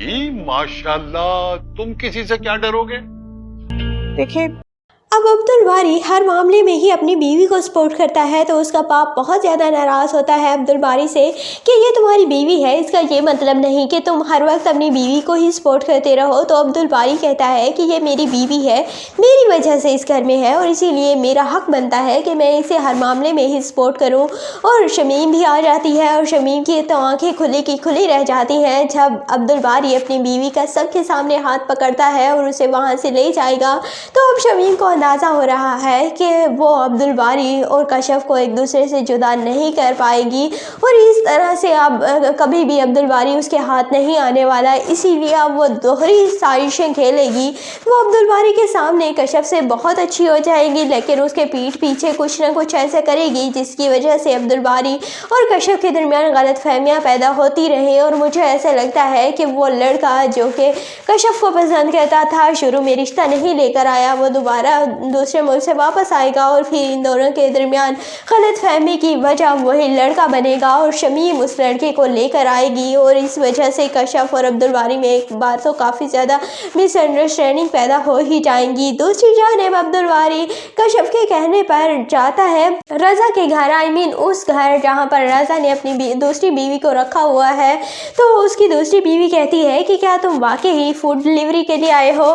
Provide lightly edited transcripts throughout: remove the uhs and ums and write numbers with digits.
جی ماشاءاللہ، تم کسی سے کیا ڈرو گے؟ دیکھیں اب عبدالباری ہر معاملے میں ہی اپنی بیوی کو سپورٹ کرتا ہے تو اس کا باپ بہت زیادہ ناراض ہوتا ہے عبدالباری سے کہ یہ تمہاری بیوی ہے، اس کا یہ مطلب نہیں کہ تم ہر وقت اپنی بیوی کو ہی سپورٹ کرتے رہو۔ تو عبدالباری کہتا ہے کہ یہ میری بیوی ہے، میری وجہ سے اس گھر میں ہے اور اسی لیے میرا حق بنتا ہے کہ میں اسے ہر معاملے میں ہی سپورٹ کروں۔ اور شمیم بھی آ جاتی ہے اور شمیم کی تو آنکھیں کھلی کی کھلی رہ جاتی ہیں جب عبدالباری اپنی بیوی کا سب کے سامنے ہاتھ پکڑتا ہے اور اسے وہاں سے لے جائے گا۔ تو اب شمیم کو اندازہ ہو رہا ہے کہ وہ عبدالباری اور کشف کو ایک دوسرے سے جدا نہیں کر پائے گی اور اس طرح سے اب کبھی بھی عبدالباری اس کے ہاتھ نہیں آنے والا، اسی لیے اب وہ دوہری سازشیں کھیلے گی۔ وہ عبدالباری کے سامنے کشف سے بہت اچھی ہو جائے گی لیکن اس کے پیٹھ پیچھے کچھ نہ کچھ ایسا کرے گی جس کی وجہ سے عبدالباری اور کشف کے درمیان غلط فہمیاں پیدا ہوتی رہیں۔ اور مجھے ایسا لگتا ہے کہ وہ لڑکا جو کہ کشف کو پسند کرتا تھا، شروع میں رشتہ نہیں لے کر آیا، وہ دوبارہ دوسرے ملک سے واپس آئے گا اور پھر ان دونوں کے درمیان غلط فہمی کی وجہ وہی لڑکا بنے گا اور شمیم اس لڑکے کو لے کر آئے گی اور اس وجہ سے کشف اور عبدالباری میں ایک بار تو کافی زیادہ مس انڈرسٹینڈنگ پیدا ہو ہی جائیں گی۔ دوسری جانب عبدالباری کشف کے کہنے پر جاتا ہے رضا کے گھر، اس گھر جہاں پر رضا نے اپنی دوسری بیوی کو رکھا ہوا ہے۔ تو اس کی دوسری بیوی کہتی ہے کہ کیا تم واقعی فوڈ ڈیلیوری کے لیے آئے ہو؟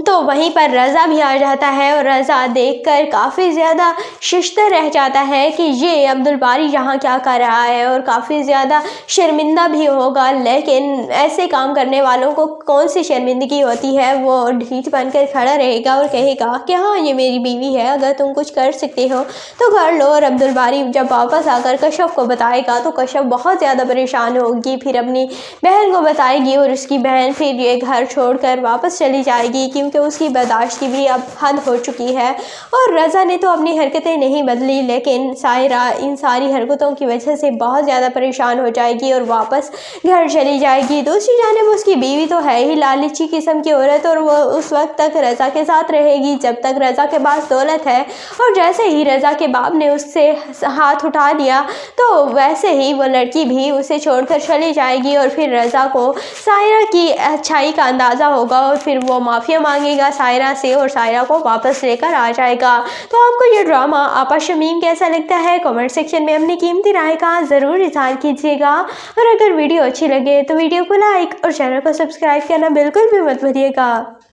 تو وہیں پر رضا بھی آ جاتا ہے اور رضا دیکھ کر کافی زیادہ ششدر رہ جاتا ہے کہ یہ عبدالباری یہاں کیا کر رہا ہے اور کافی زیادہ شرمندہ بھی ہوگا، لیکن ایسے کام کرنے والوں کو کون سی شرمندگی ہوتی ہے؟ وہ ڈھیٹ بن کر کھڑا رہے گا اور کہے گا کہ ہاں یہ میری بیوی ہے، اگر تم کچھ کر سکتے ہو تو کر لو۔ اور عبدالباری جب واپس آ کر کشف کو بتائے گا تو کشف بہت زیادہ پریشان ہوگی، پھر اپنی بہن کو بتائے گی اور اس کی بہن پھر یہ گھر چھوڑ کر واپس چلی جائے گی کیونکہ اس کی برداشت کی بھی اب حد ہو چکی ہے۔ اور رضا نے تو اپنی حرکتیں نہیں بدلی لیکن سائرہ ان ساری حرکتوں کی وجہ سے بہت زیادہ پریشان ہو جائے گی اور واپس گھر چلی جائے گی۔ دوسری جانب اس کی بیوی تو ہے ہی لالچی قسم کی عورت اور وہ اس وقت تک رضا کے ساتھ رہے گی جب تک رضا کے پاس دولت ہے، اور جیسے ہی رضا کے باپ نے اس سے ہاتھ اٹھا لیا تو ویسے ہی وہ لڑکی بھی اسے چھوڑ کر چلی جائے گی اور پھر رضا کو سائرہ کی اچھائی کا اندازہ ہوگا اور پھر وہ معافی مانگے گا سائرہ سے اور سائرہ کو واپس لے کر آ جائے گا۔ تو آپ کو یہ ڈرامہ آپا شمیم کیسا لگتا ہے؟ کمنٹ سیکشن میں اپنی قیمتی رائے کا ضرور اظہار کیجیے گا، اور اگر ویڈیو اچھی لگے تو ویڈیو کو لائک اور چینل کو سبسکرائب کرنا بالکل بھی مت بھولیے گا۔